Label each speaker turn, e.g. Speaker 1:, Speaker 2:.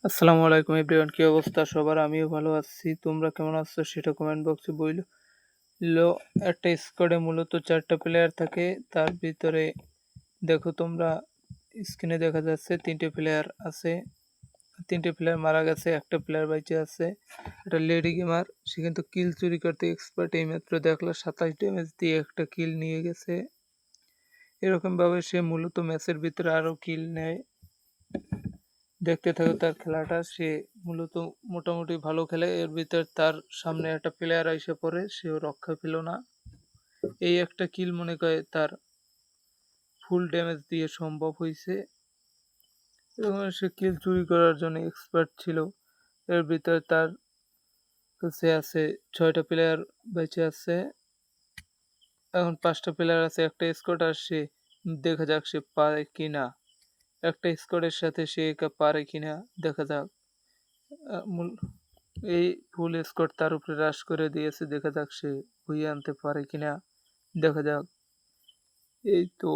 Speaker 1: আসসালামু আলাইকুম এভরিওয়ান, কি অবস্থা সবার? আমিও ভালো আছি। তোমরা কেমন আছো সেটা কমেন্ট বক্সে বইলো। লো একটা স্কোয়াডে মূলত 4টা প্লেয়ার থাকে। তার ভিতরে দেখো তোমরা স্ক্রিনে দেখা যাচ্ছে 3টে প্লেয়ার আছে। 3টে প্লেয়ার মারা গেছে, একটা প্লেয়ার বেঁচে আছে। এটা লেডি গেমার, সে কিন্তু কিল চুরি করতে এক্সপার্ট। এইমাত্র দেখলো 27 ড্যামেজ দিয়ে একটা কিল নিয়ে গেছে। এরকমভাবে সে মূলত ম্যাচের ভিতরে আরও কিল নেয়। দেখতে থাকো তার খেলাটা। সে মূলত মোটামুটি ভালো খেলে। এর ভিতর তার সামনে একটা প্লেয়ার এসে পড়ে, সেও রক্ষা পেল না। এই একটা কিল মনে করে তার ফুল ড্যামেজ দিয়ে সম্ভব হয়েছে। এবং সে কিল চুরি করার জন্য এক্সপার্ট ছিল। এর ভিতর তার কাছে আছে 6টা প্লেয়ার বেঁচে আছে। এখন 5টা প্লেয়ার আছে, একটা স্কোয়াড। আর সে দেখা যাক সে পারে কিনা। একটা স্কোয়াডের সাথে সে একা পারে কিনা দেখা যাক। এই ফুল স্কোয়াড তার উপরে রাশ করে দিয়েছে, দেখা যাক সে বইয়ে আনতে পারে কিনা, দেখা যাক। এই তো